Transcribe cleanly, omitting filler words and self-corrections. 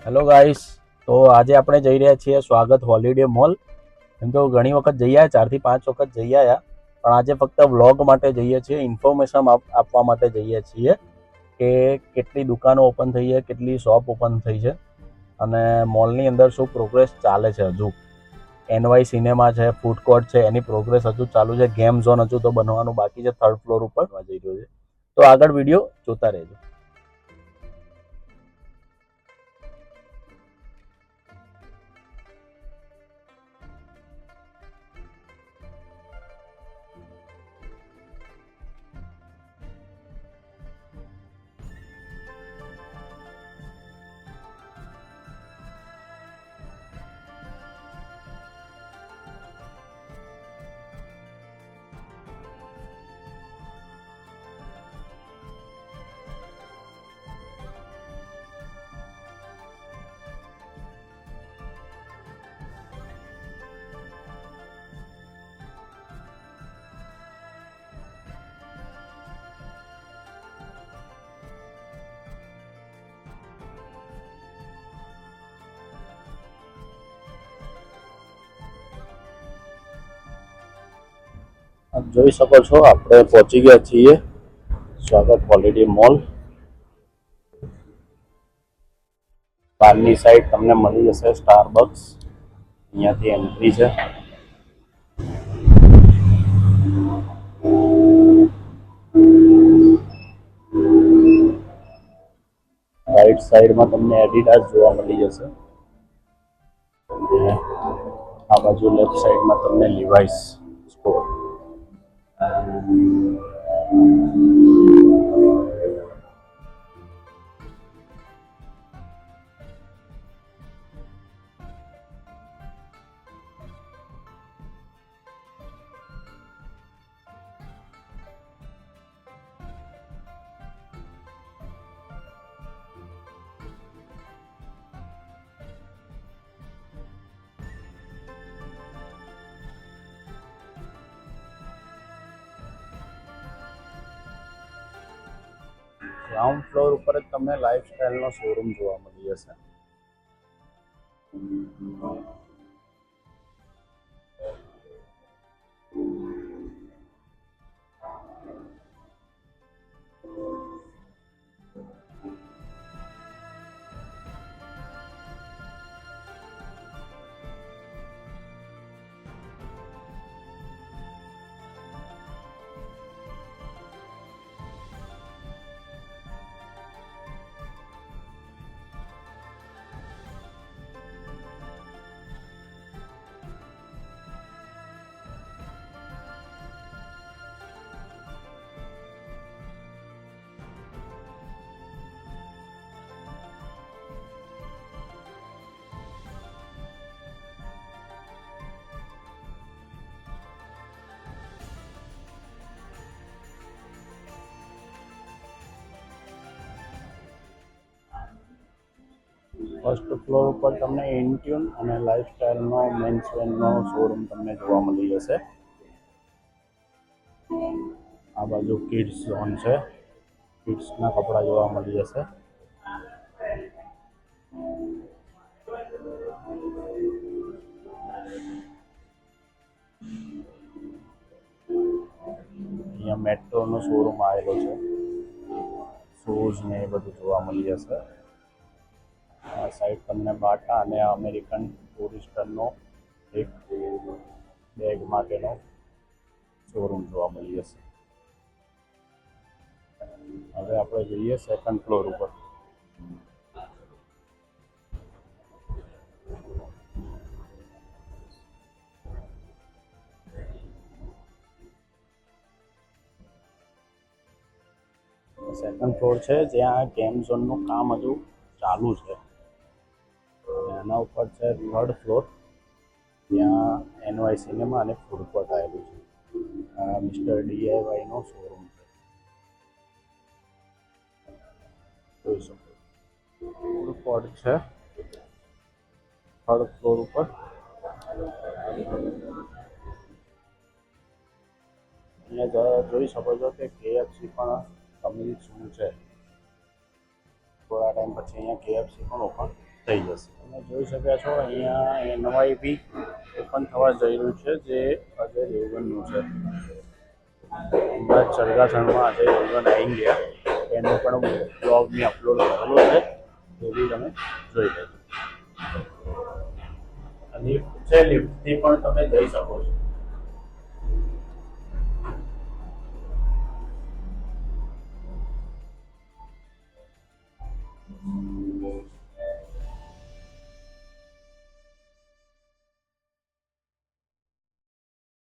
Hello guys. તો આજે આપણે જઈ રહ્યા છીએ સ્વાગત હોલિડે મોલ. એમ તો ઘણી વખત જઈ આવ્યા, 4 થી 5 વખત જઈ આવ્યા, પણ આજે ફક્ત વ્લોગ માટે જઈએ છીએ, ઇન્ફોર્મેશન આપવા માટે જઈએ છીએ કે કેટલી દુકાનો ઓપન થઈ છે, કેટલી શોપ ઓપન થઈ છે અને મોલની અંદર શું પ્રોગ્રેસ ચાલે છે. હજુ એનવાય સિનેમા છે, ફૂડ કોર્ટ છે, એની પ્રોગ્રેસ હજુ ચાલુ છે. ગેમ ઝોન હજુ તો બનવાનું બાકી છે, 3rd ફ્લોર ઉપર જઈ રહ્યો છે. તો આગળ વિડીયો જોતા રહેજો. આપ જોઈ શકો છો, આપણે પહોંચી ગયા છીએ સ્વાગત હોલિડે મોલ. બહારની સાઈડ તમને મળી જશે સ્ટારબક્સ, અહીંયાથી એન્ટ્રી છે. રાઈટ સાઈડમાં તમને એડિડાસ જોવા મળી જશે. આ બાજુ લેફ્ટ સાઈડમાં તમને લિવાઇસ સ્ટોર. ગ્રાઉન્ડ ફ્લોર ઉપર જ તમને લાઇફસ્ટાઈલનો શોરૂમ જોવા મળી જશે. ફર્સ્ટ ફ્લોર ઉપર તમને ઇન્ટ્યુન અને લાઇફસ્ટાઈલનો મેન્સવેરનો શોરૂમ તમને જોવા મળી જશે. આ બાજુ કિડ્સ ઝોન છે, કિડ્સના કપડાં જોવા મળી જશે. અહીંયા મેટ્રોનો શોરૂમ આવેલો છે, શૂઝ ને એ બધું જોવા મળી જશે. આ સાઈડ તમને બાટા અને અમેરિકન ટુરિસ્ટરનો એક બેગ માટેનો શોરૂમ જોવા મળી જશે. હવે આપણે જઈએ 2nd ફ્લોર ઉપર. સેકન્ડ ફ્લોર છે, જ્યાં ગેમ ઝોનનું કામ હજુ ચાલુ છે. એના ઉપર છે 3rd ફ્લોર, ત્યાં એનવાય સિનેમા અને ફૂડ કોર્ટ આવેલું છે. મિસ્ટર DIYનો શોરૂમ છે, જોઈ શકો. ફૂડ કોર્ટ છે 3rd ફ્લોર ઉપર. અહીંયા જોઈ શકો છો કે KFC પણ કમિંગ સૂન છે. થોડા ટાઈમ પછી અહીંયા KFC પણ ઓપન થઈ જશે. તમે જોઈ શક્યા છો અહીંયા નવાઈ બી ઓપન થવા જઈ રહ્યું છે જે અજય દેવગનનું છે. હમણાં ચરગાસણમાં અજય દેવગન આવી ગયા એનો પણ બ્લોગ મેં અપલોડ કરેલો છે, એ બી તમે જોઈ લેજો. લિફ્ટ છે, લિફ્ટથી પણ તમે જઈ શકો છો.